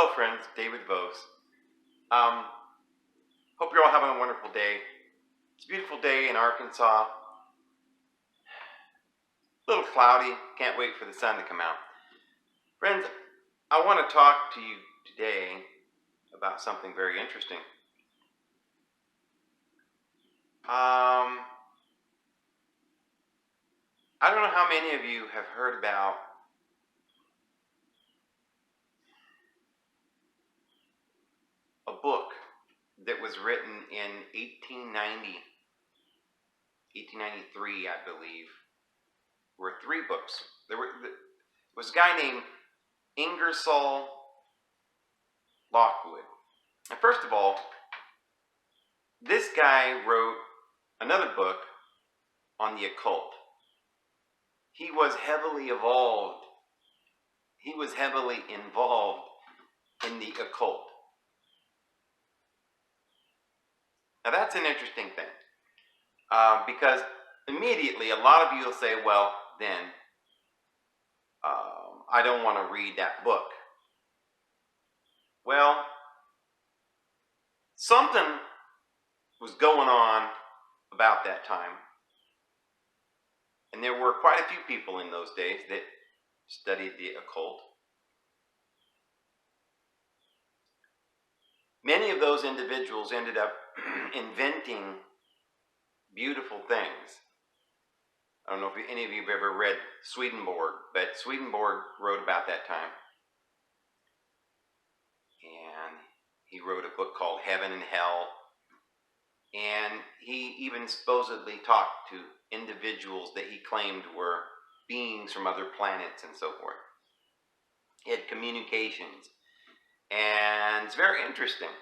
Hello friends, David Vos. Hope you're all having a wonderful day. It's a beautiful day in Arkansas. A little cloudy, can't wait for the sun to come out. Friends, I want to talk to you today about something very interesting. I don't know how many of you have heard about a book that was written in 1893, I believe. There were 3 books. There was a guy named Ingersoll Lockwood. And first of all, this guy wrote another book on the occult. He was heavily involved in the occult. Now that's an interesting thing, because immediately a lot of you will say, well, then I don't want to read that book. Well, something was going on about that time, and there were quite a few people in those days that studied the occult. Many of those individuals ended up inventing beautiful things. I don't know if any of you have ever read Swedenborg, but Swedenborg wrote about that time. And he wrote a book called Heaven and Hell. And he even supposedly talked to individuals that he claimed were beings from other planets and so forth. He had communications. And it's very interesting.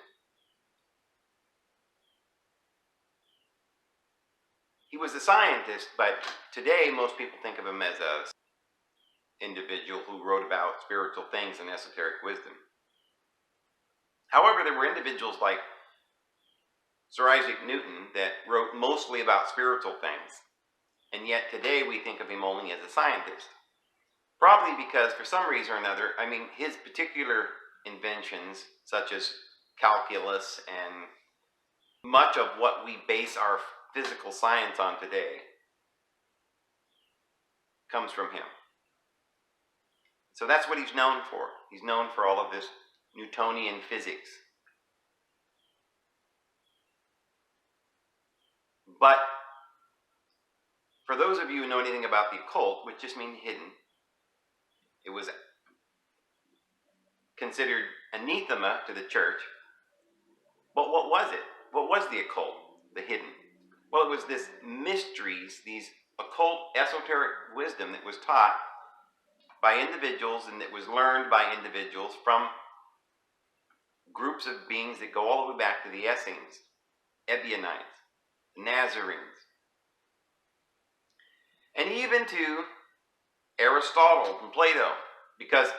He was a scientist, but today most people think of him as an individual who wrote about spiritual things and esoteric wisdom. However, there were individuals like Sir Isaac Newton that wrote mostly about spiritual things, and yet today we think of him only as a scientist. Probably because for some reason or another, his particular inventions, such as calculus and much of what we base our physical science on today, comes from him. So that's what he's known for. He's known for all of this Newtonian physics. But for those of you who know anything about the occult, which just means hidden, it was considered anathema to the church. But what was it? What was the occult, the hidden? Well, it was this mysteries, these occult esoteric wisdom that was taught by individuals and that was learned by individuals from groups of beings that go all the way back to the Essenes, Ebionites, Nazarenes, and even to Aristotle and Plato, because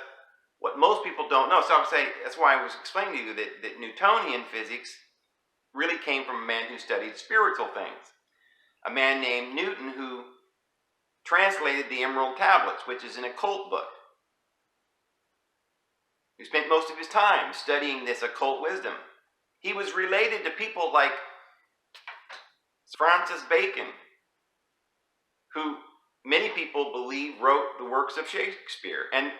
what most people don't know, so I would say, that's why I was explaining to you that Newtonian physics really came from a man who studied spiritual things. A man named Newton who translated the Emerald Tablets, which is an occult book. He spent most of his time studying this occult wisdom. He was related to people like Francis Bacon, who many people believe wrote the works of Shakespeare. And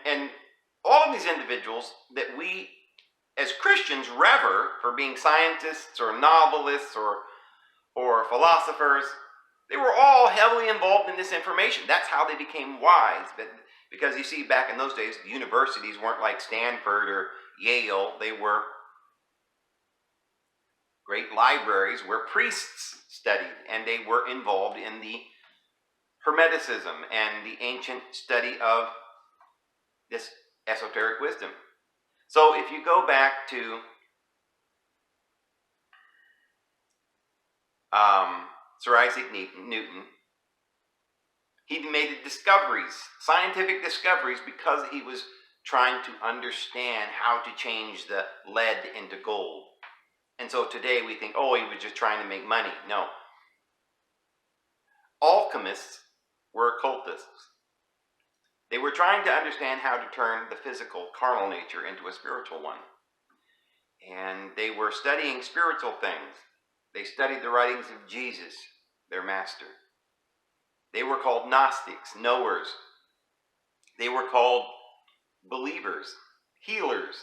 all of these individuals that we as Christians revere for being scientists or novelists or philosophers, they were all heavily involved in this information. That's how they became wise. But because you see, back in those days, the universities weren't like Stanford or Yale. They were great libraries where priests studied, and they were involved in the Hermeticism and the ancient study of this esoteric wisdom. So if you go back to Sir Isaac Newton, he made discoveries, scientific discoveries, because he was trying to understand how to change the lead into gold. And so today we think, oh, he was just trying to make money. No. Alchemists were occultists. They were trying to understand how to turn the physical, carnal nature into a spiritual one. And they were studying spiritual things. They studied the writings of Jesus, their master. They were called Gnostics, knowers. They were called believers, healers.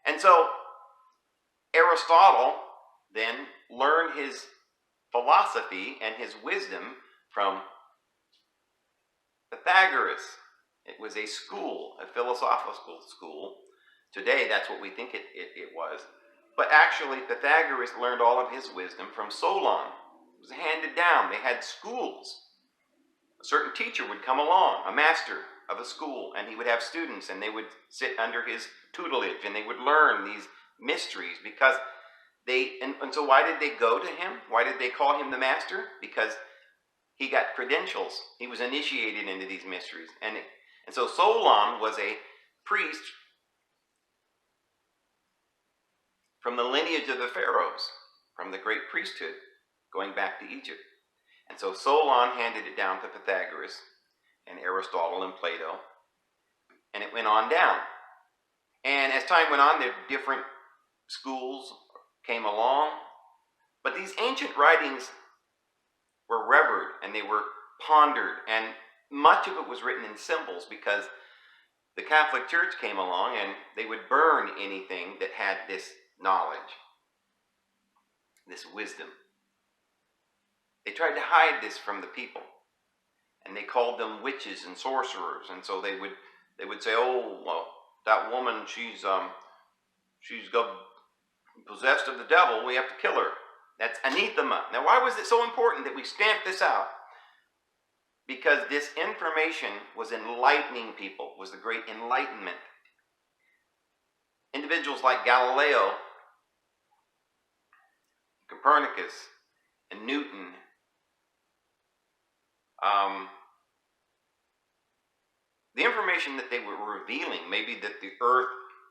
And so Aristotle then learned his philosophy and his wisdom from Pythagoras. It was a school, a philosophical school. Today, that's what we think it was. But actually, Pythagoras learned all of his wisdom from Solon. It was handed down. They had schools. A certain teacher would come along, a master of a school, and he would have students, and they would sit under his tutelage, and they would learn these mysteries because and so why did they go to him? Why did they call him the master? Because he got credentials. He was initiated into these mysteries. And so Solon was a priest from the lineage of the pharaohs, from the great priesthood, going back to Egypt. And so Solon handed it down to Pythagoras and Aristotle and Plato, and it went on down. And as time went on, the different schools came along, but these ancient writings were revered and they were pondered, and much of it was written in symbols because the Catholic Church came along and they would burn anything that had this knowledge, this wisdom. They tried to hide this from the people, and they called them witches and sorcerers. And so they would say, "Oh, well, that woman, she's got possessed of the devil. We have to kill her." That's anathema. Now, why was it so important that we stamp this out? Because this information was enlightening people, was the great enlightenment. Individuals like Galileo, Copernicus, and Newton, the information that they were revealing, maybe that the earth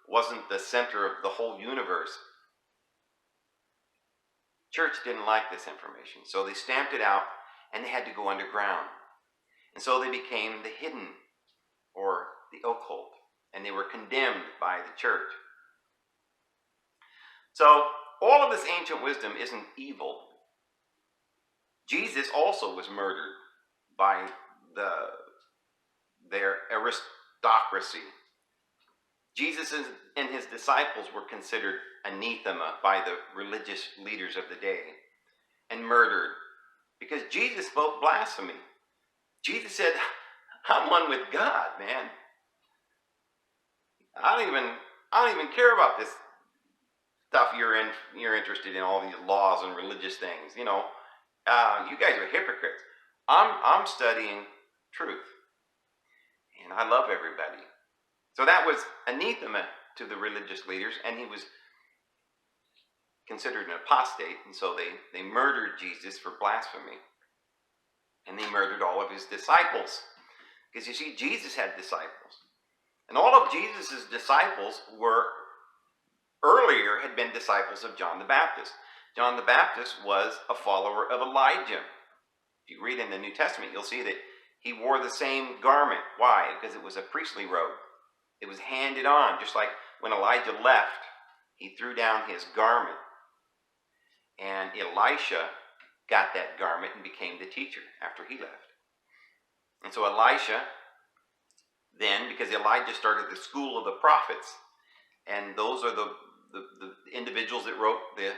wasn't the center of the whole universe. Church didn't like this information, so they stamped it out and they had to go underground. And so they became the hidden or the occult, and they were condemned by the church. So all of this ancient wisdom isn't evil. Jesus also was murdered by their aristocracy. Jesus and his disciples were considered anathema by the religious leaders of the day and murdered because Jesus spoke blasphemy. Jesus said, "I'm one with God, man. I don't even care about this stuff you're interested in, all these laws and religious things. You guys are hypocrites. I'm studying truth, and I love everybody." So that was anathema to the religious leaders, and he was considered an apostate, and so they murdered Jesus for blasphemy. And they murdered all of his disciples. Because you see, Jesus had disciples. And all of Jesus' disciples had been disciples of John the Baptist. John the Baptist was a follower of Elijah. If you read in the New Testament, you'll see that he wore the same garment. Why? Because it was a priestly robe. It was handed on, just like when Elijah left, he threw down his garment. And Elisha got that garment and became the teacher after he left. And so Elisha then, because Elijah started the school of the prophets, and those are the individuals that wrote the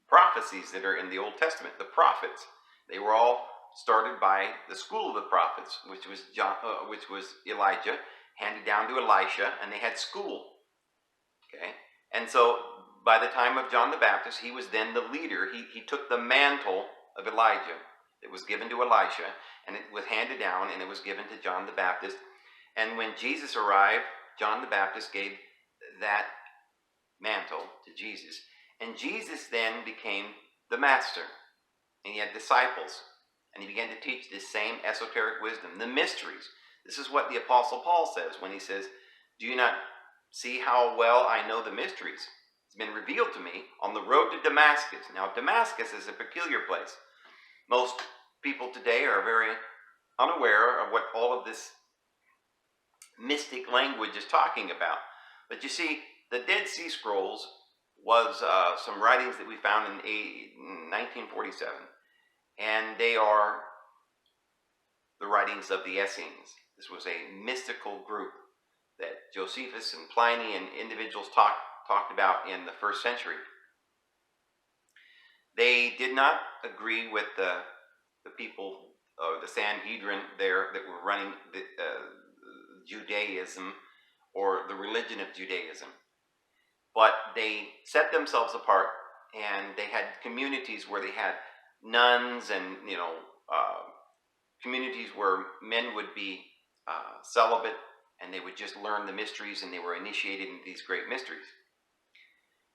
prophecies that are in the Old Testament, the prophets. They were all started by the school of the prophets, which was Elijah, handed down to Elisha, and they had school. Okay, and so by the time of John the Baptist, he was then the leader. He took the mantle of Elijah. It was given to Elisha, and it was handed down, and it was given to John the Baptist. And when Jesus arrived, John the Baptist gave that mantle to Jesus. And Jesus then became the master, and he had disciples, and he began to teach this same esoteric wisdom, the mysteries. This is what the Apostle Paul says when he says, "Do you not see how well I know the mysteries? It's been revealed to me on the road to Damascus." Now, Damascus is a peculiar place. Most people today are very unaware of what all of this mystic language is talking about. But you see, the Dead Sea Scrolls was some writings that we found in 1947, and they are the writings of the Essenes. This was a mystical group that Josephus and Pliny and individuals talked about in the first century. They did not agree with the people of the Sanhedrin there that were running Judaism, or the religion of Judaism. But they set themselves apart, and they had communities where they had nuns, and communities where men would be celibate, and they would just learn the mysteries, and they were initiated into these great mysteries.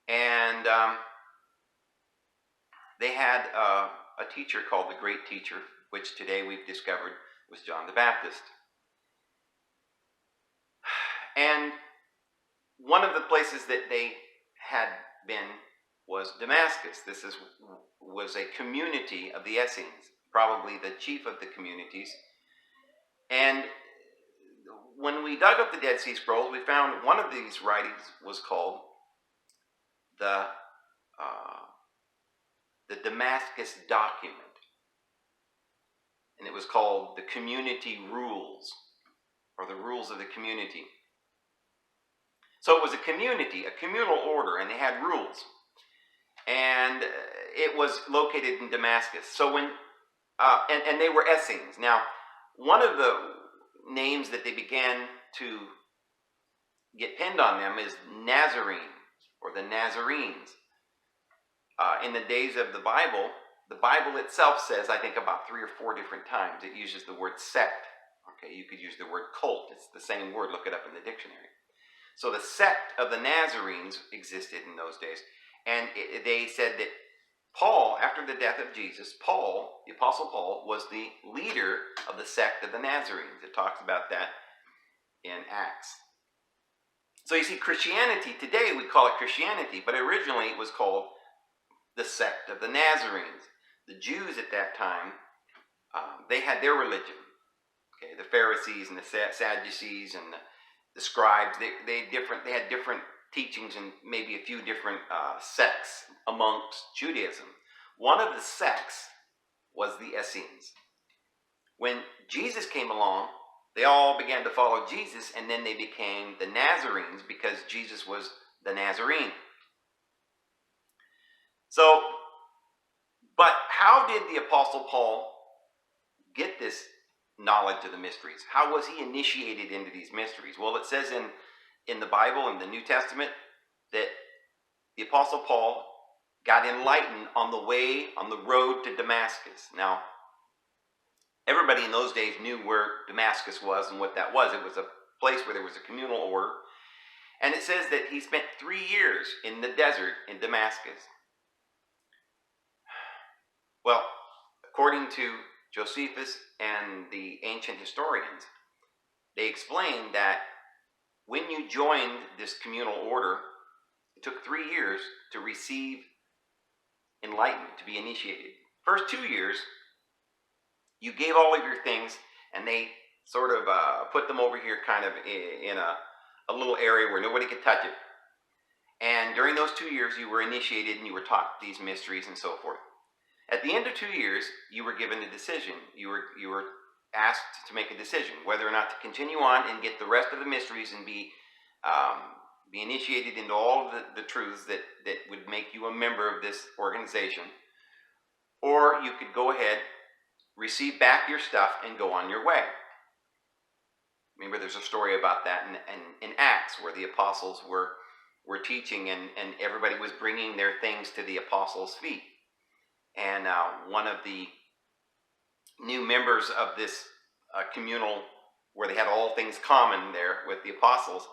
And they had a teacher called the Great Teacher, which today we've discovered was John the Baptist. And one of the places that they had been was Damascus. This was a community of the Essenes, probably the chief of the communities. And when we dug up the Dead Sea Scrolls, we found one of these writings was called the Damascus Document. And it was called the Community Rules, or the Rules of the Community. So it was a community, a communal order, and they had rules. And it was located in Damascus. So when, and they were Essenes. Now, one of the names that they began to get pinned on them is Nazarene, or the Nazarenes. In the days of the Bible itself says, I think about 3 or 4 different times, it uses the word sect. Okay, you could use the word cult. It's the same word. Look it up in the dictionary. So the sect of the Nazarenes existed in those days. And they said that Paul, after the death of Jesus, Paul, the Apostle Paul, was the leader of the sect of the Nazarenes. It talks about that in Acts. So you see, Christianity, today we call it Christianity, but originally it was called the sect of the Nazarenes. The Jews at that time, they had their religion. Okay, the Pharisees and the Sadducees and the scribes, they had different teachings and maybe a few different sects amongst Judaism. One of the sects was the Essenes. When Jesus came along, they all began to follow Jesus, and then they became the Nazarenes because Jesus was the Nazarene. So, but how did the Apostle Paul get this knowledge of the mysteries? How was he initiated into these mysteries? Well, it says in the Bible, in the New Testament, that the Apostle Paul got enlightened on the road to Damascus. Now, everybody in those days knew where Damascus was and what that was. It was a place where there was a communal order. And it says that he spent 3 years in the desert in Damascus. Well, according to Josephus and the ancient historians, they explain that when you joined this communal order, it took 3 years to receive enlightenment, to be initiated. First 2 years, you gave all of your things, and they sort of put them over here kind of in a little area where nobody could touch it. And during those 2 years, you were initiated and you were taught these mysteries and so forth. At the end of 2 years, you were given a decision. You were asked to make a decision whether or not to continue on and get the rest of the mysteries and be initiated into all of the truths that would make you a member of this organization, or you could go ahead, receive back your stuff, and go on your way. Remember, there's a story about that in Acts, where the apostles were teaching, and everybody was bringing their things to the apostles' feet. And one of the new members of this communal, where they had all things common there with the apostles,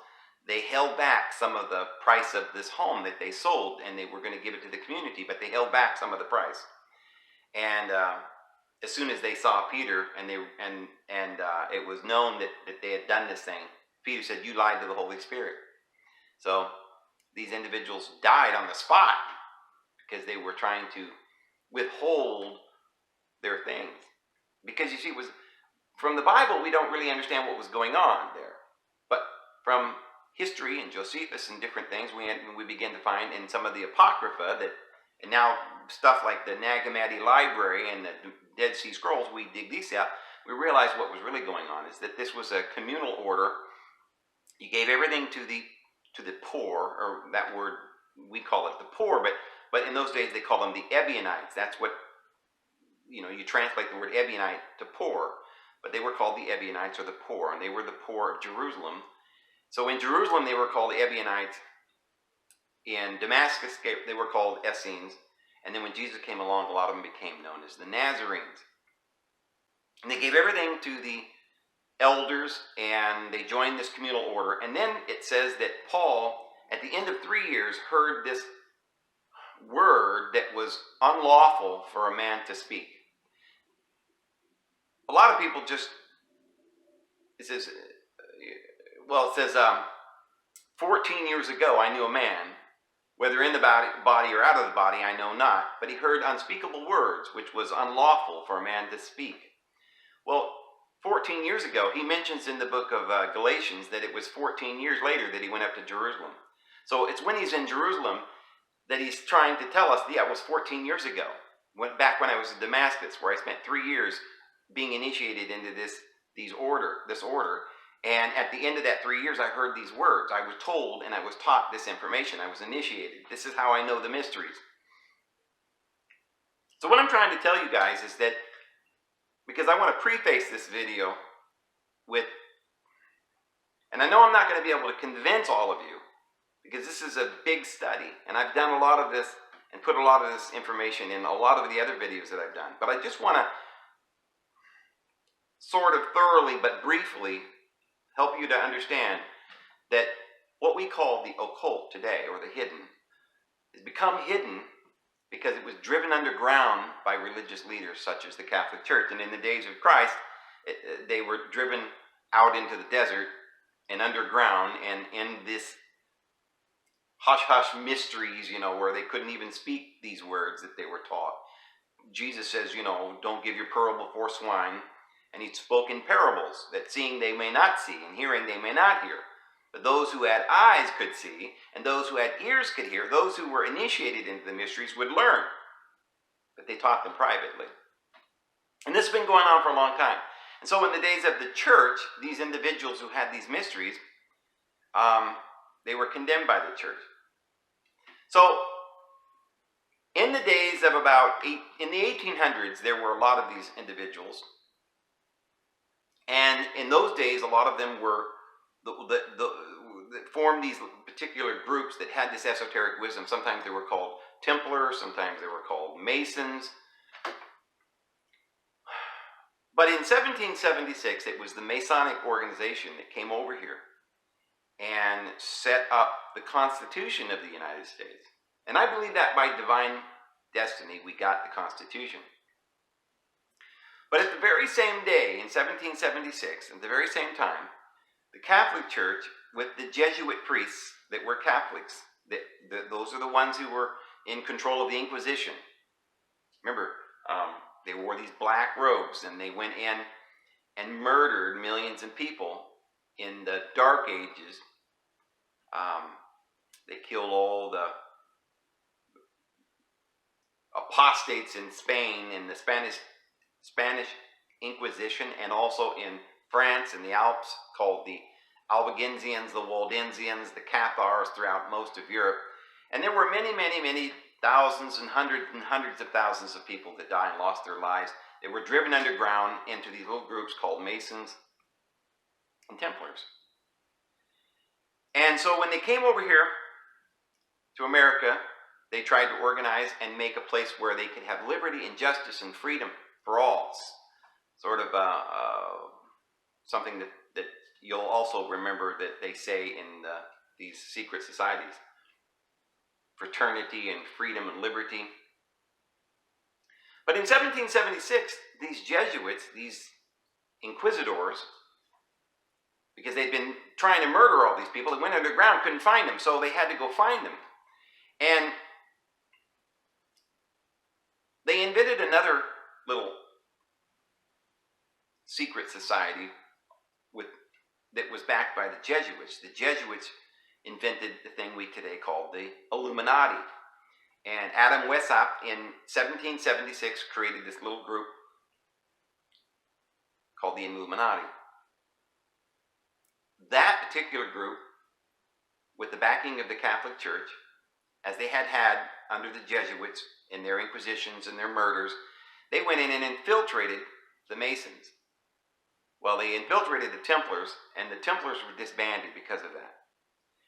they held back some of the price of this home that they sold, and they were going to give it to the community, but they held back some of the price. And as soon as they saw Peter, and it was known that they had done this thing, Peter said, "You lied to the Holy Spirit." So these individuals died on the spot because they were trying to withhold their things. Because you see, it was from the Bible, we don't really understand what was going on there. from history and Josephus and different things, we begin to find in some of the Apocrypha that, and now stuff like the Nag Hammadi Library and the Dead Sea Scrolls, we dig these out, we realize what was really going on is that this was a communal order. You gave everything to the poor, or that word, we call it the poor, but in those days they called them the Ebionites. That's what, you translate the word Ebionite to poor, but they were called the Ebionites, or the poor, and they were the poor of Jerusalem. So in Jerusalem they were called Ebionites. In Damascus they were called Essenes. And then when Jesus came along, a lot of them became known as the Nazarenes. And they gave everything to the elders, and they joined this communal order. And then it says that Paul, at the end of 3 years, heard this word that was unlawful for a man to speak. A lot of people it says 14 years ago I knew a man, whether in the body or out of the body I know not, but he heard unspeakable words, which was unlawful for a man to speak. Well, 14 years ago, he mentions in the book of Galatians that it was 14 years later that he went up to Jerusalem. So it's when he's in Jerusalem that he's trying to tell us, yeah, it was 14 years ago. Back when I was in Damascus, where I spent 3 years being initiated into this order. And at the end of that 3 years, I heard these words. I was told and I was taught this information. I was initiated. This is how I know the mysteries. So what I'm trying to tell you guys is that, because I want to preface this video with, and I know I'm not going to be able to convince all of you, because this is a big study, and I've done a lot of this and put a lot of this information in a lot of the other videos that I've done. But I just want to sort of thoroughly but briefly help you to understand that what we call the occult today, or the hidden, has become hidden because it was driven underground by religious leaders such as the Catholic Church. And in the days of Christ, they were driven out into the desert and underground, and in this hush-hush mysteries, where they couldn't even speak these words that they were taught. Jesus says, don't give your pearl before swine. And he spoke in parables, that seeing they may not see, and hearing they may not hear. But those who had eyes could see, and those who had ears could hear. Those who were initiated into the mysteries would learn. But they taught them privately. And this has been going on for a long time. And so in the days of the church, these individuals who had these mysteries, they were condemned by the church. So in the days of in the 1800s, there were a lot of these individuals. And in those days, a lot of them were that formed these particular groups that had this esoteric wisdom. Sometimes they were called Templars, sometimes they were called Masons. But in 1776, it was the Masonic organization that came over here and set up the Constitution of the United States. And I believe that by divine destiny, we got the Constitution. But at the very same day, in 1776, at the very same time, the Catholic Church, with the Jesuit priests that were Catholics, those are the ones who were in control of the Inquisition. Remember, they wore these black robes, and they went in and murdered millions of people in the Dark Ages. They killed all the apostates in Spain, in the Spanish Inquisition, and also in France and the Alps, called the Albigensians, the Waldensians, the Cathars, throughout most of Europe. And there were many, many, many thousands and hundreds of thousands of people that died and lost their lives. They were driven underground into these little groups called Masons and Templars. And so when they came over here to America, they tried to organize and make a place where they could have liberty and justice and freedom for all. Sort of something that you'll also remember that they say in these secret societies. Fraternity and freedom and liberty. But in 1776, these Jesuits, these inquisitors, because they'd been trying to murder all these people, they went underground, couldn't find them, so they had to go find them. And they invented another little secret society with that was backed by the Jesuits. The Jesuits invented the thing we today call the Illuminati. And Adam Weishaupt in 1776 created this little group called the Illuminati. That particular group, with the backing of the Catholic Church, as they had under the Jesuits in their inquisitions and their murders, they went in and infiltrated the Masons. Well, they infiltrated the Templars, and the Templars were disbanded because of that.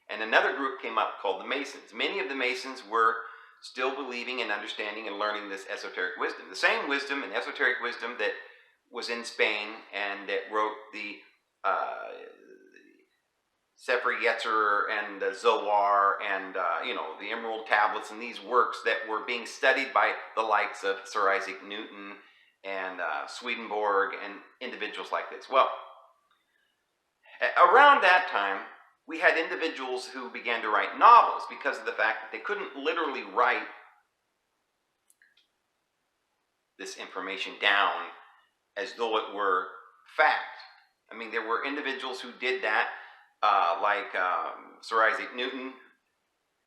And another group came up called the Masons. Many of the Masons were still believing and understanding and learning this esoteric wisdom. The same wisdom and esoteric wisdom that was in Spain and that wrote the Sefer Yetzirah and the Zohar and the Emerald Tablets and these works that were being studied by the likes of Sir Isaac Newton and Swedenborg and individuals like this. Well, around that time, we had individuals who began to write novels because of the fact that they couldn't literally write this information down as though it were fact. I mean, there were individuals who did that, like Sir Isaac Newton,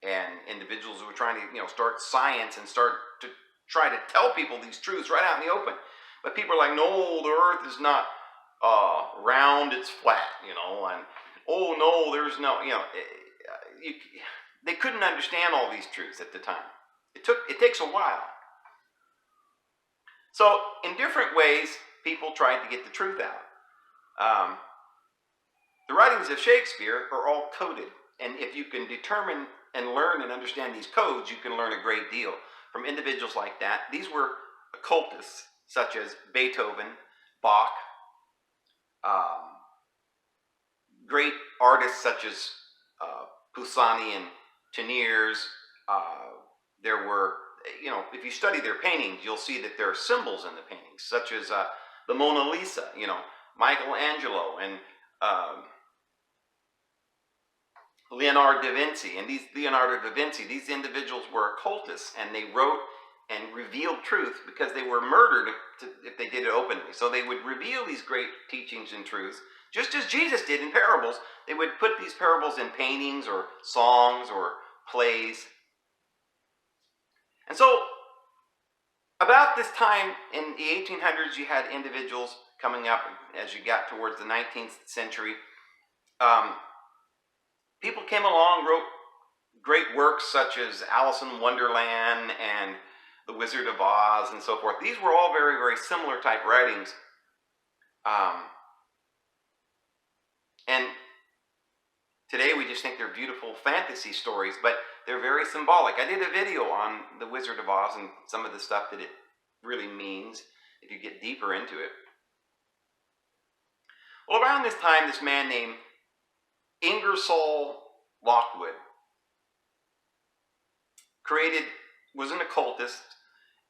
and individuals who were trying to, start science and start to try to tell people these truths right out in the open. But people are like, no, the earth is not round, it's flat, and oh no, there's no, they couldn't understand all these truths at the time. It takes a while. So in different ways, people tried to get the truth out. The writings of Shakespeare are all coded, and if you can determine and learn and understand these codes, you can learn a great deal from individuals like that. These were occultists, such as Beethoven, Bach, great artists such as Poussin and Teniers. There were, if you study their paintings, you'll see that there are symbols in the paintings, such as the Mona Lisa, Michelangelo and Leonardo da Vinci. And these individuals were occultists, and they wrote and revealed truth because they were murdered if they did it openly. So they would reveal these great teachings and truths, just as Jesus did in parables. They would put these parables in paintings or songs or plays. And so about this time in the 1800s, you had individuals coming up as you got towards the 19th century. People came along, wrote great works such as Alice in Wonderland and The Wizard of Oz and so forth. These were all very, very similar type writings. And today we just think they're beautiful fantasy stories, but they're very symbolic. I did a video on The Wizard of Oz and some of the stuff that it really means if you get deeper into it. Well, around this time, this man named Ingersoll Lockwood was an occultist,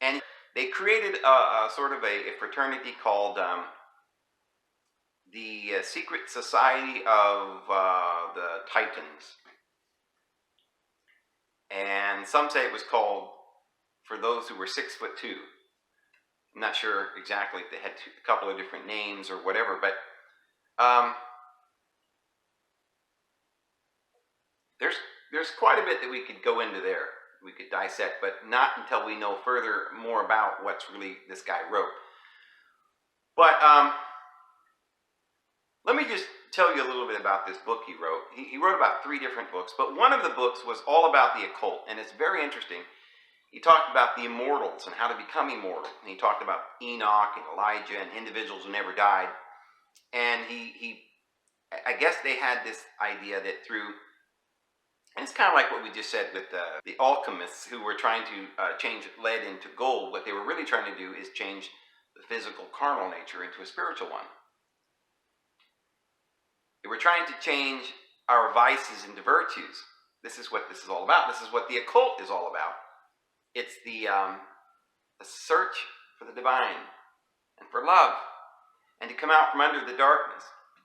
and they created a sort of a fraternity called the Secret Society of the Titans. And some say it was called For Those Who Were 6'2". I'm not sure exactly if they had a couple of different names or whatever, but there's quite a bit that we could go into there. We could dissect, but not until we know more about what's really this guy wrote. But let me just tell you a little bit about this book he wrote. He wrote about 3 different books, but one of the books was all about the occult, and it's very interesting. He talked about the immortals and how to become immortal, and he talked about Enoch and Elijah and individuals who never died. And I guess they had this idea that through, and it's kind of like what we just said with the alchemists who were trying to change lead into gold. What they were really trying to do is change the physical carnal nature into a spiritual one. They were trying to change our vices into virtues. This is what this is all about. This is what the occult is all about. It's the search for the divine and for love and to come out from under the darkness.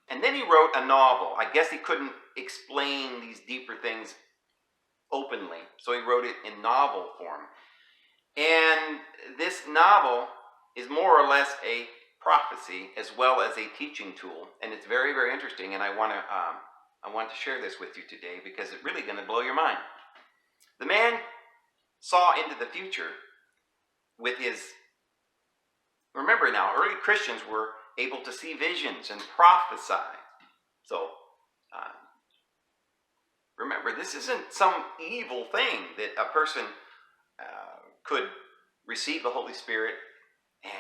And then he wrote a novel. I guess he couldn't explain these deeper things openly, so he wrote it in novel form. And this novel is more or less a prophecy as well as a teaching tool, and it's very, very interesting. And I want to share this with you today because it's really going to blow your mind. The man saw into the future with his. Remember now, early Christians were able to see visions and prophesy. So remember, this isn't some evil thing that a person could receive the Holy Spirit and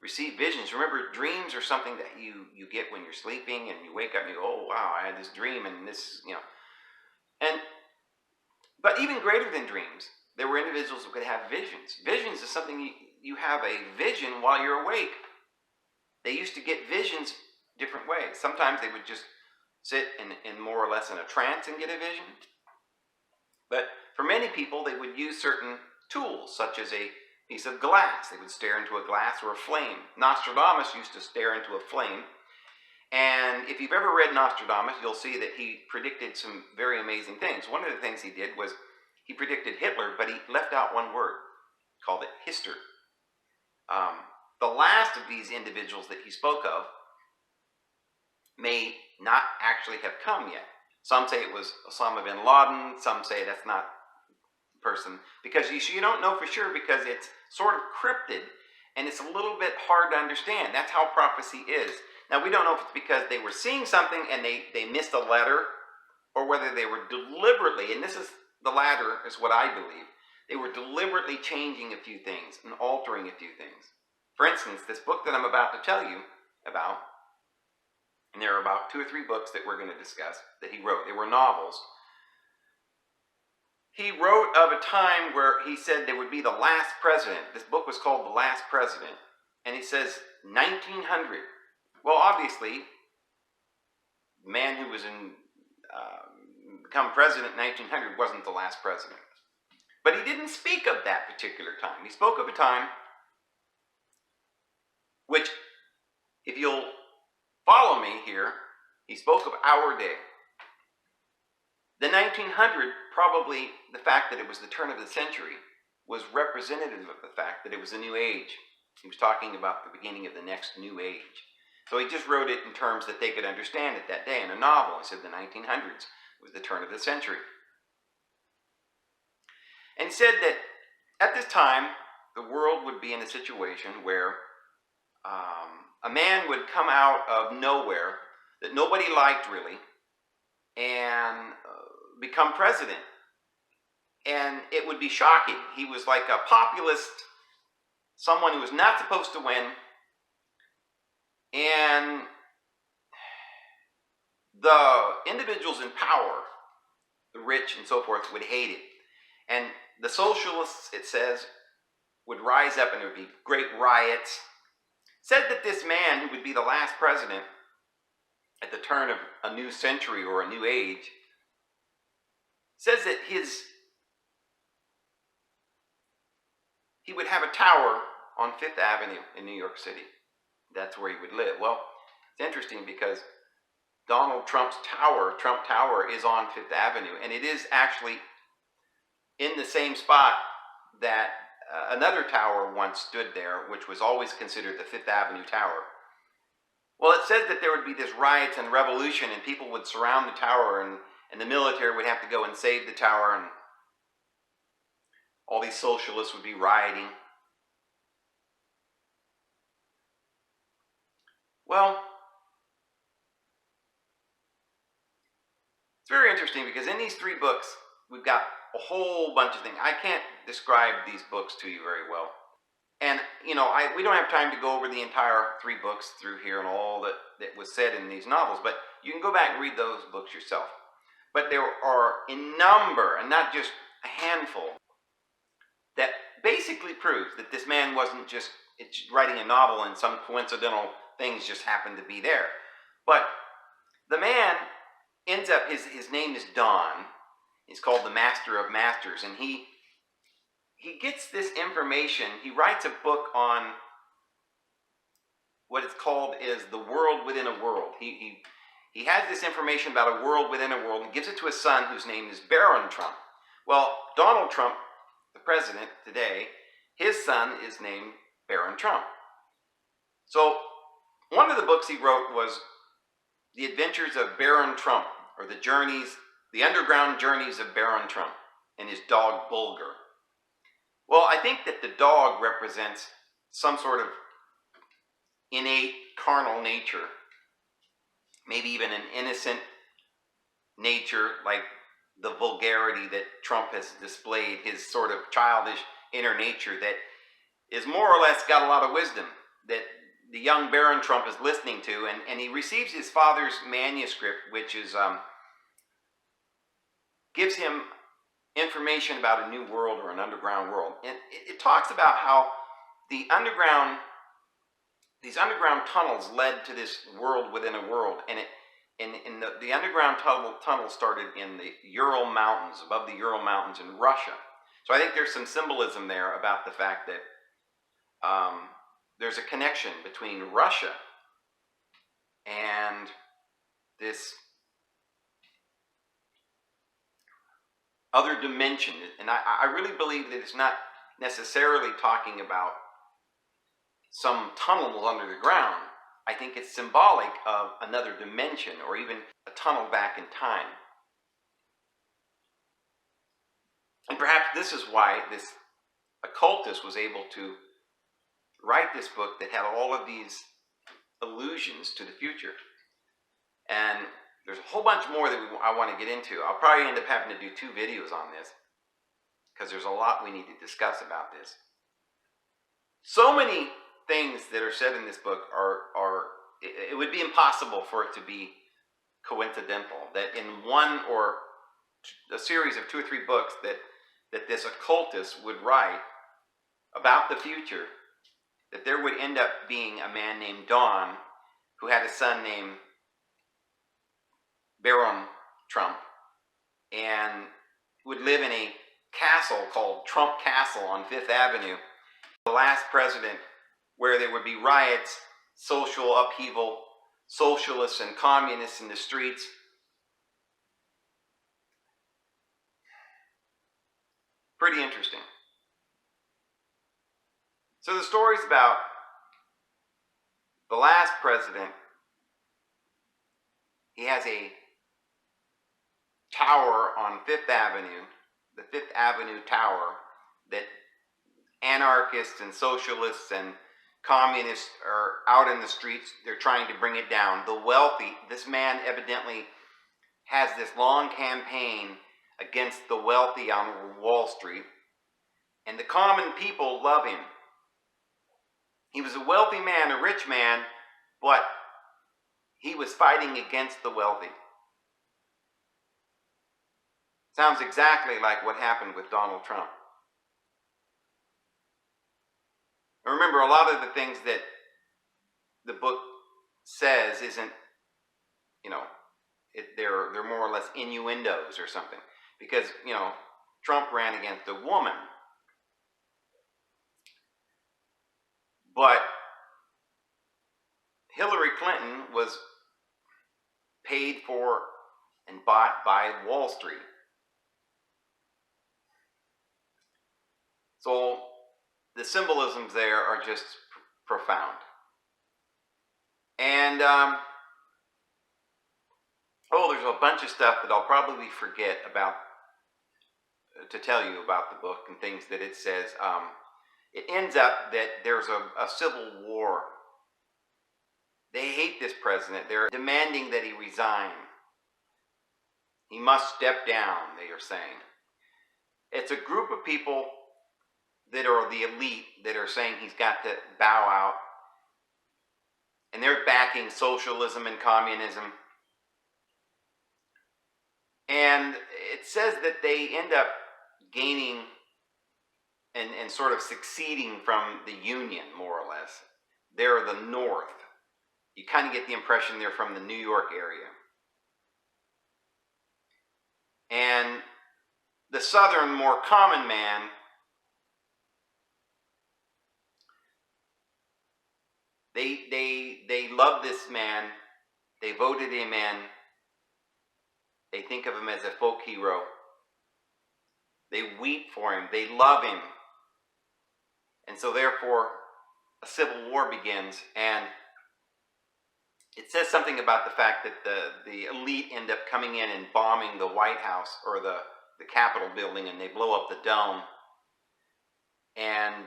receive visions. Remember, dreams are something that you get when you're sleeping, and you wake up and you go, oh wow, I had this dream, and this, but even greater than dreams, there were individuals who could have visions. Visions is something you have a vision while you're awake. They used to get visions different ways. Sometimes they would just sit in more or less in a trance and get a vision. But for many people, they would use certain tools, such as a piece of glass. They would stare into a glass or a flame. Nostradamus used to stare into a flame. And if you've ever read Nostradamus, you'll see that he predicted some very amazing things. One of the things he did was he predicted Hitler, but he left out one word, called it history. The last of these individuals that he spoke of may not actually have come yet. Some say it was Osama bin Laden. Some say that's not the person. Because you don't know for sure, because it's sort of cryptid and it's a little bit hard to understand. That's how prophecy is. Now, we don't know if it's because they were seeing something and they missed a letter, or whether they were deliberately, and this is the latter is what I believe, they were deliberately changing a few things and altering a few things. For instance, this book that I'm about to tell you about, and there are about 2 or 3 books that we're going to discuss that he wrote. They were novels. He wrote of a time where he said there would be the last president. This book was called The Last President. And he says 1900. Well, obviously, the man who was become president in 1900 wasn't the last president. But he didn't speak of that particular time. He spoke of a time which, if you'll follow me here, he spoke of our day. The 1900, probably the fact that it was the turn of the century, was representative of the fact that it was a new age. He was talking about the beginning of the next new age. So he just wrote it in terms that they could understand it that day in a novel. He said the 1900s was the turn of the century. And he said that at this time, the world would be in a situation where a man would come out of nowhere that nobody liked really and become president. And it would be shocking. He was like a populist, someone who was not supposed to win. And the individuals in power, the rich and so forth, would hate it. And the socialists, it says, would rise up and there would be great riots. Said that this man, who would be the last president at the turn of a new century or a new age, says that he would have a tower on 5th Avenue in New York City. That's where he would live. Well, it's interesting because Donald Trump's tower, Trump Tower, is on 5th Avenue, and it is actually in the same spot that another tower once stood there, which was always considered the 5th Avenue Tower. Well, it says that there would be this riots and revolution, and people would surround the tower, and the military would have to go and save the tower, and all these socialists would be rioting. Well, it's very interesting because in these 3 books, we've got a whole bunch of things. I can't describe these books to you very well. And, we don't have time to go over the entire 3 books through here and all that was said in these novels, but you can go back and read those books yourself. But there are a number, and not just a handful, that basically proves that this man wasn't just writing a novel and some coincidental things just happened to be there. But the man ends up, his name is Don. He's called the Master of Masters, and he gets this information. He writes a book on what it's called is the world within a world. He has this information about a world within a world and gives it to his son, whose name is Barron Trump. Well, Donald Trump, the president today, his son is named Barron Trump. So one of the books he wrote was The Adventures of Baron Trump, or the underground journeys of Baron Trump and his dog Bulgar. Well, I think that the dog represents some sort of innate carnal nature, maybe even an innocent nature, like the vulgarity that Trump has displayed, his sort of childish inner nature that is more or less got a lot of wisdom that the young Baron Trump is listening to, and he receives his father's manuscript, which is gives him information about a new world or an underground world. And it talks about how these underground tunnels led to this world within a world, and the underground tunnel started in the Ural Mountains, above the Ural Mountains in Russia. So I think there's some symbolism there about the fact that there's a connection between Russia and this other dimension. And I really believe that it's not necessarily talking about some tunnels under the ground. I think it's symbolic of another dimension, or even a tunnel back in time. And perhaps this is why this occultist was able to write this book that had all of these allusions to the future. And there's a whole bunch more that I want to get into. I'll probably end up having to do 2 videos on this, because there's a lot we need to discuss about this. So many things that are said in this book it would be impossible for it to be coincidental, that in one or a series of 2 or 3 books that this occultist would write about the future, that there would end up being a man named Don who had a son named Baron Trump, and would live in a castle called Trump Castle on 5th Avenue. The last president, where there would be riots, social upheaval, socialists and communists in the streets. Pretty interesting. So the story's about the last president. He has a tower on 5th Avenue, the 5th Avenue Tower, that anarchists and socialists and communists are out in the streets. They're trying to bring it down. The wealthy, this man evidently has this long campaign against the wealthy on Wall Street, and the common people love him. He was a wealthy man, a rich man, but he was fighting against the wealthy. Sounds exactly like what happened with Donald Trump. Remember, a lot of the things that the book says isn't, they're more or less innuendos or something. Because, Trump ran against a woman. But Hillary Clinton was paid for and bought by Wall Street. So the symbolisms there are just profound. And, there's a bunch of stuff that I'll probably forget about to tell you about the book and things that it says. It ends up that there's a civil war. They hate this president. They're demanding that he resign. He must step down, they are saying. It's a group of people that are the elite that are saying he's got to bow out. And they're backing socialism and communism. And it says that they end up gaining and sort of succeeding from the Union, more or less. They're the North. You kind of get the impression they're from the New York area. And the Southern, more common man they love this man. They voted him in. They think of him as a folk hero. They weep for him. They love him. And so therefore, a civil war begins, and it says something about the fact that the elite end up coming in and bombing the White House or the Capitol building, and they blow up the dome. And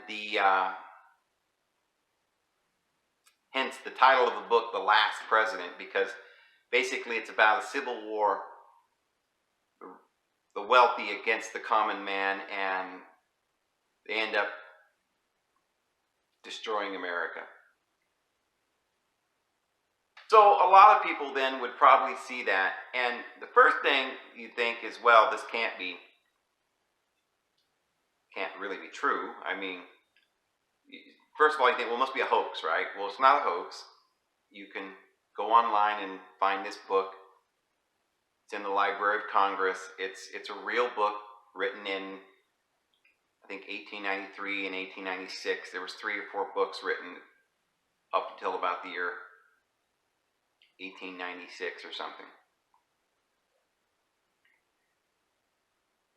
hence the title of the book, The Last President, because basically it's about a civil war, the wealthy against the common man, and they end up destroying America. So a lot of people then would probably see that, and the first thing you think is, well, this can't really be true. I mean, first of all, you think, well, it must be a hoax, right? Well, it's not a hoax. You can go online and find this book. It's in the Library of Congress. It's a real book written in, I think, 1893 and 1896. There was 3 or 4 books written up until about the year 1896 or something.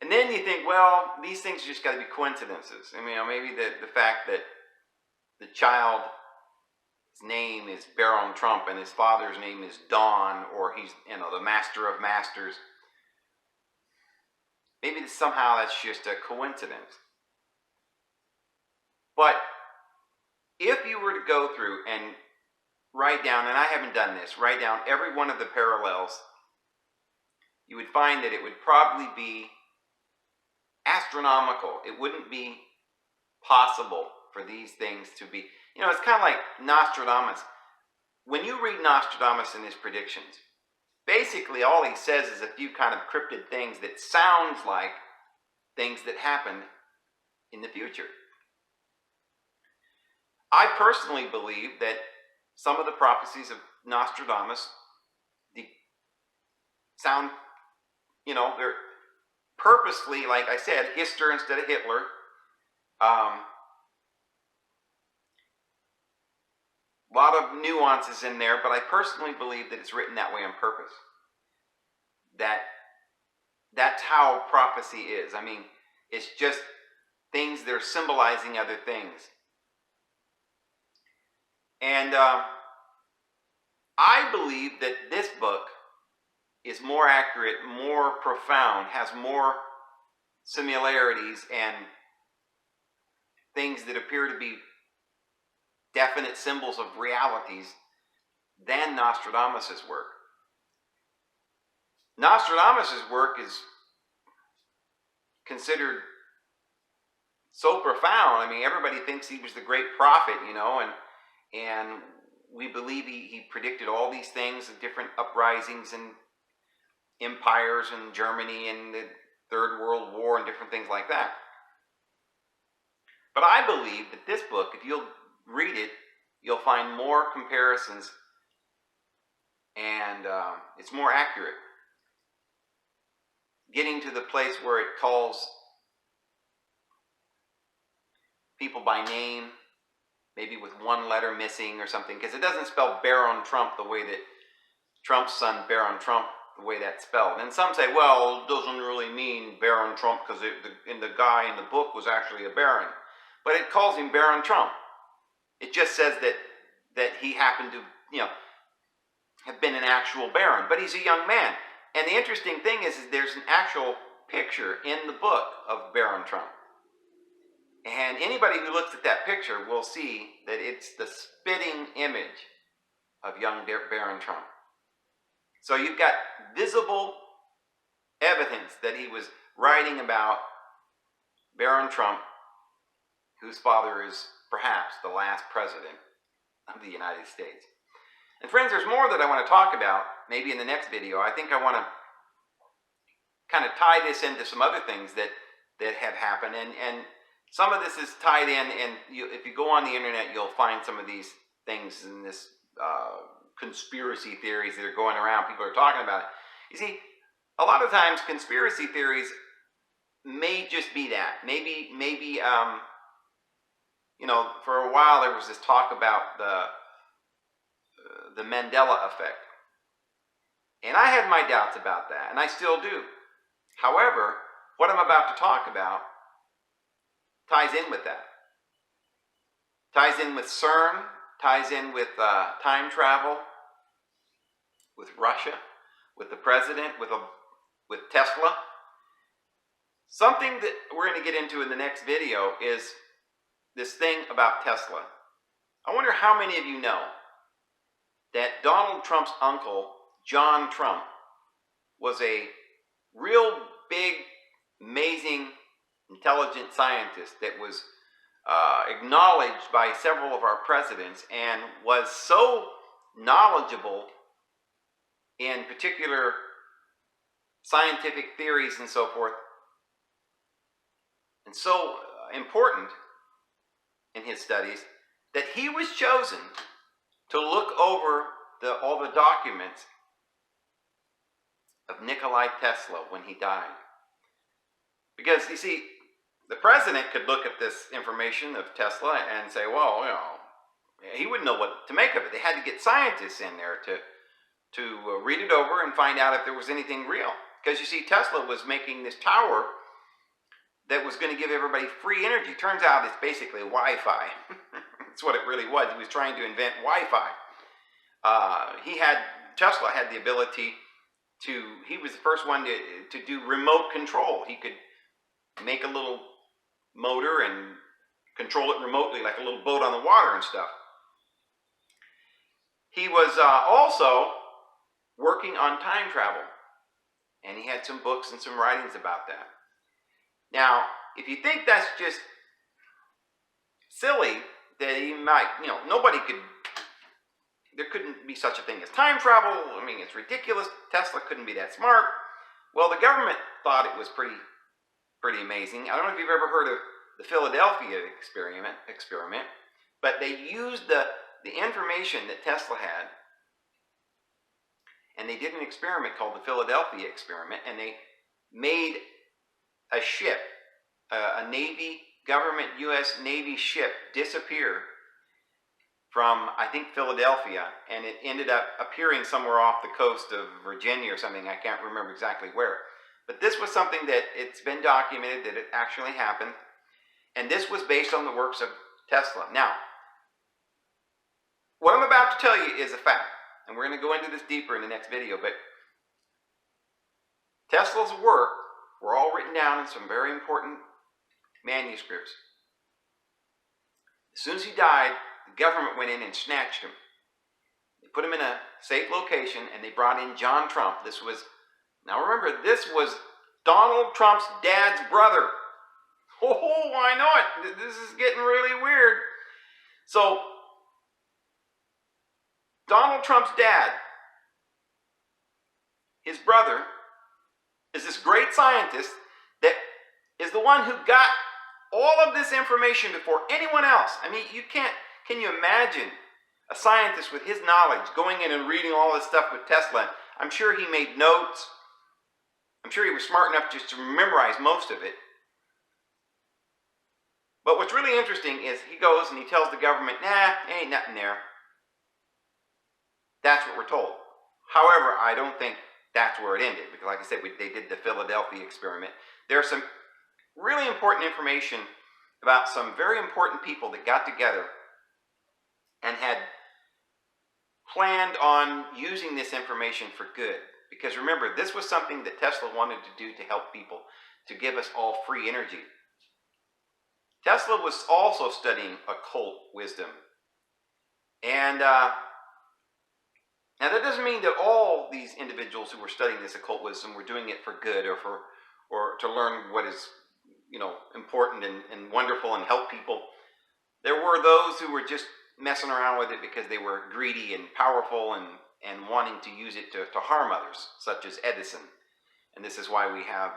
And then you think, well, these things just got to be coincidences. I mean, maybe the fact that the child's name is Baron Trump and his father's name is Don, or he's, the master of masters. Maybe somehow that's just a coincidence. But if you were to go through and write down, and I haven't done this, write down every one of the parallels, you would find that it would probably be astronomical. It wouldn't be possible for these things to be, it's kind of like Nostradamus. When you read Nostradamus and his predictions, basically all he says is a few kind of cryptid things that sounds like things that happened in the future. I personally believe that some of the prophecies of Nostradamus sound, they're purposely, like I said, Hister instead of Hitler. A lot of nuances in there, but I personally believe that it's written that way on purpose. That's how prophecy is. I mean, it's just things that are symbolizing other things. And I believe that this book is more accurate, more profound, has more similarities and things that appear to be definite symbols of realities than Nostradamus' work. Nostradamus' work is considered so profound. I mean, everybody thinks he was the great prophet, and we believe he predicted all these things, the different uprisings and empires in Germany and the Third World War and different things like that. But I believe that this book, if you'll read it, you'll find more comparisons, and it's more accurate. Getting to the place where it calls people by name, maybe with one letter missing or something, because it doesn't spell Baron Trump the way that Trump's son, Baron Trump, the way that's spelled. And some say, well, it doesn't really mean Baron Trump because the guy in the book was actually a baron. But it calls him Baron Trump. It just says that he happened to, have been an actual baron. But he's a young man. And the interesting thing is there's an actual picture in the book of Baron Trump. And anybody who looks at that picture will see that it's the spitting image of young Baron Trump. So you've got visible evidence that he was writing about Baron Trump, whose father is perhaps the last president of the United States. And friends, there's more that I want to talk about, maybe in the next video. I think I want to kind of tie this into some other things that have happened. And some of this is tied in, and if you go on the internet, you'll find some of these things in this conspiracy theories that are going around. People are talking about it. You see, a lot of times conspiracy theories may just be that. Maybe for a while there was this talk about the Mandela effect. And I had my doubts about that, and I still do. However, what I'm about to talk about ties in with that. ties in with CERN, ties in with time travel, with Russia, with the president, with Tesla. Something that we're going to get into in the next video is this thing about Tesla. I wonder how many of you know that Donald Trump's uncle, John Trump, was a real big, amazing, intelligent scientist that was acknowledged by several of our presidents and was so knowledgeable in particular scientific theories and so forth, and so important in his studies, that he was chosen to look over all the documents of Nikola Tesla when he died. Because, you see, the president could look at this information of Tesla and say, well, you know, he wouldn't know what to make of it. They had to get scientists in there to read it over and find out if there was anything real. Because, you see, Tesla was making this tower that was going to give everybody free energy. Turns out it's basically Wi-Fi. That's what it really was. He was trying to invent Wi-Fi. Tesla had the ability he was the first one to do remote control. He could make a little motor and control it remotely like a little boat on the water and stuff. He was also working on time travel, and he had some books and some writings about that. Now, if you think that's just silly, that he might, you know, there couldn't be such a thing as time travel. I mean, it's ridiculous. Tesla couldn't be that smart. Well, the government thought it was pretty amazing. I don't know if you've ever heard of the Philadelphia experiment, but they used the information that Tesla had, and they did an experiment called the Philadelphia experiment, and they made a ship, a Navy, government U.S. Navy ship, disappear from, I think, Philadelphia, and it ended up appearing somewhere off the coast of Virginia or something. I can't remember exactly where. But this was something that it's been documented that it actually happened, and this was based on the works of Tesla. Now, what I'm about to tell you is a fact, and we're going to go into this deeper in the next video, but Tesla's work were all written down in some very important manuscripts. As soon as he died, the government went in and snatched him. They put him in a safe location, and they brought in John Trump. Now remember, this was Donald Trump's dad's brother. Oh, I know it. This is getting really weird. So, Donald Trump's dad, his brother, is this great scientist that is the one who got all of this information before anyone else. I mean, can you imagine a scientist with his knowledge going in and reading all this stuff with Tesla? I'm sure he made notes. I'm sure he was smart enough just to memorize most of it. But what's really interesting is he goes and he tells the government, nah, ain't nothing there. That's what we're told. However, I don't think that's where it ended, because like I said, they did the Philadelphia experiment. There's some really important information about some very important people that got together and had planned on using this information for good. Because remember, this was something that Tesla wanted to do to help people, to give us all free energy. Tesla was also studying occult wisdom. And now that doesn't mean that all these individuals who were studying this occult wisdom were doing it for good or to learn what is, you know, important and wonderful and help people. There were those who were just messing around with it because they were greedy and powerful and wanting to use it to harm others, such as Edison. And this is why we have,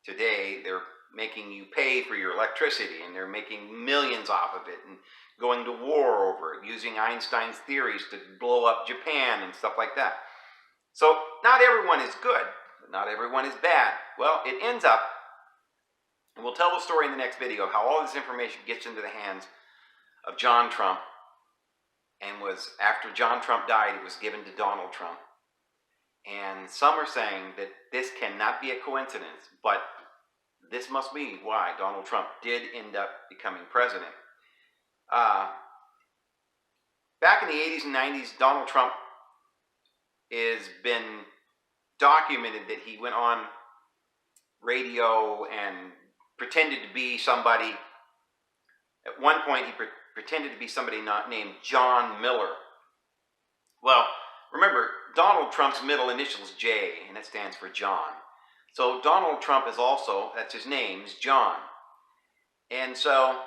today, they're making you pay for your electricity, and they're making millions off of it, and going to war over it, using Einstein's theories to blow up Japan and stuff like that. So, not everyone is good, but not everyone is bad. Well, it ends up, and we'll tell the story in the next video, of how all this information gets into the hands of John Trump, and was, after John Trump died, it was given to Donald Trump. And some are saying that this cannot be a coincidence, but this must be why Donald Trump did end up becoming president. Back in the 80s and 90s, Donald Trump has been documented that he went on radio and pretended to be somebody. At one point, he pretended to be somebody not named John Miller. Well, remember, Donald Trump's middle initial is J, and it stands for John. So Donald Trump is also, that's his name, is John. And so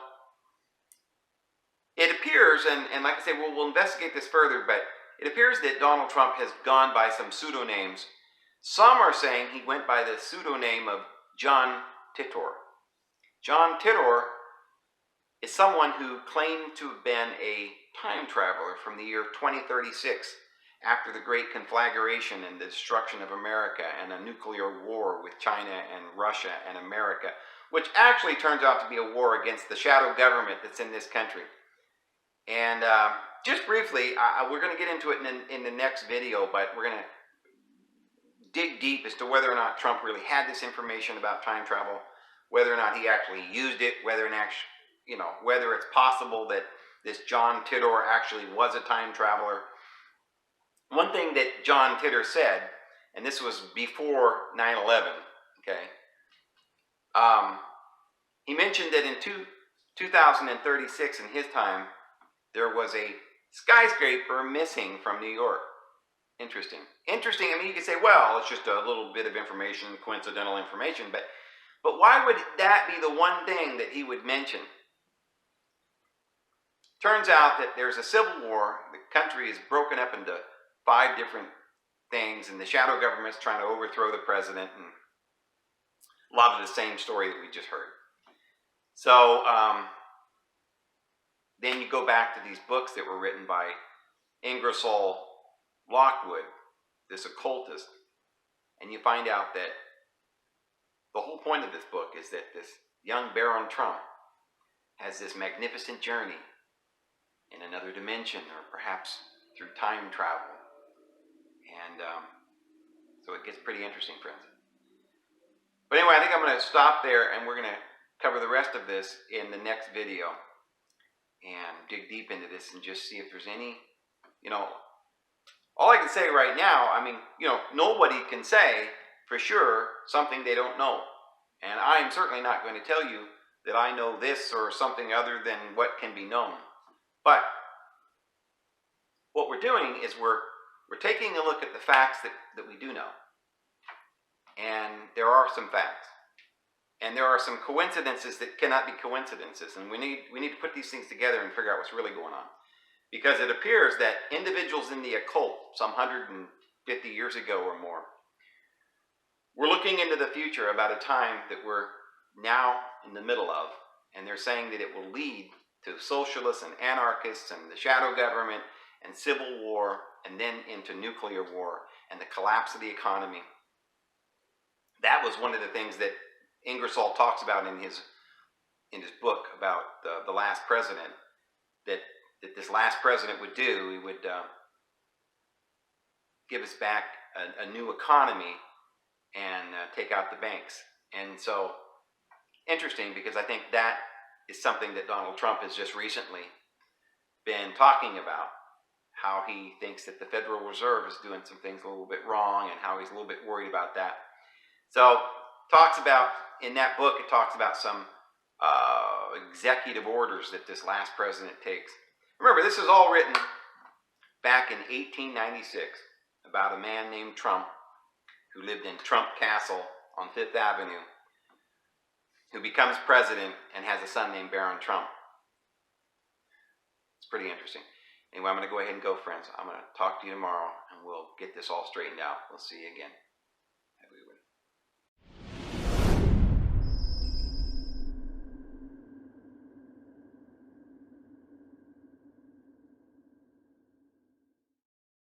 it appears, and like I say, we'll investigate this further, but it appears that Donald Trump has gone by some pseudonames. Some are saying he went by the pseudonym of John Titor. John Titor is someone who claimed to have been a time traveler from the year 2036, after the Great Conflagration and the destruction of America and a nuclear war with China and Russia and America, which actually turns out to be a war against the shadow government that's in this country. And just briefly, we're going to get into it in the next video, but we're going to dig deep as to whether or not Trump really had this information about time travel, whether or not he actually used it, whether it's possible that this John Titor actually was a time traveler. One thing that John Titor said, and this was before 9/11, okay, he mentioned that in 2036, in his time, there was a skyscraper missing from New York. Interesting. I mean, you could say, well, it's just a little bit of information, coincidental information, but why would that be the one thing that he would mention? Turns out that there's a civil war. The country is broken up into 5 different things, and the shadow government's trying to overthrow the president, and a lot of the same story that we just heard. So then you go back to these books that were written by Ingersoll Lockwood, this occultist, and you find out that the whole point of this book is that this young Baron Trump has this magnificent journey in another dimension, or perhaps through time travel. And so it gets pretty interesting, friends. But anyway, I think I'm going to stop there, and we're going to cover the rest of this in the next video and dig deep into this and just see if there's any, all I can say right now, I mean, nobody can say for sure something they don't know. And I'm certainly not going to tell you that I know this or something other than what can be known. But what we're doing is we're taking a look at the facts that we do know. And there are some facts. And there are some coincidences that cannot be coincidences. And we need to put these things together and figure out what's really going on. Because it appears that individuals in the occult, some 150 years ago or more, were looking into the future about a time that we're now in the middle of. And they're saying that it will lead to socialists and anarchists and the shadow government and civil war, and then into nuclear war and the collapse of the economy. That was one of the things that Ingersoll talks about in his book about the last president, that this last president would do. He would give us back a new economy and take out the banks. And so, interesting, because I think that is something that Donald Trump has just recently been talking about, how he thinks that the Federal Reserve is doing some things a little bit wrong and how he's a little bit worried about that. So, in that book, it talks about some executive orders that this last president takes. Remember, this is all written back in 1896 about a man named Trump who lived in Trump Castle on 5th Avenue, who becomes president and has a son named Baron Trump. It's pretty interesting. Anyway, I'm going to go ahead and go, friends. I'm going to talk to you tomorrow, and we'll get this all straightened out. We'll see you again.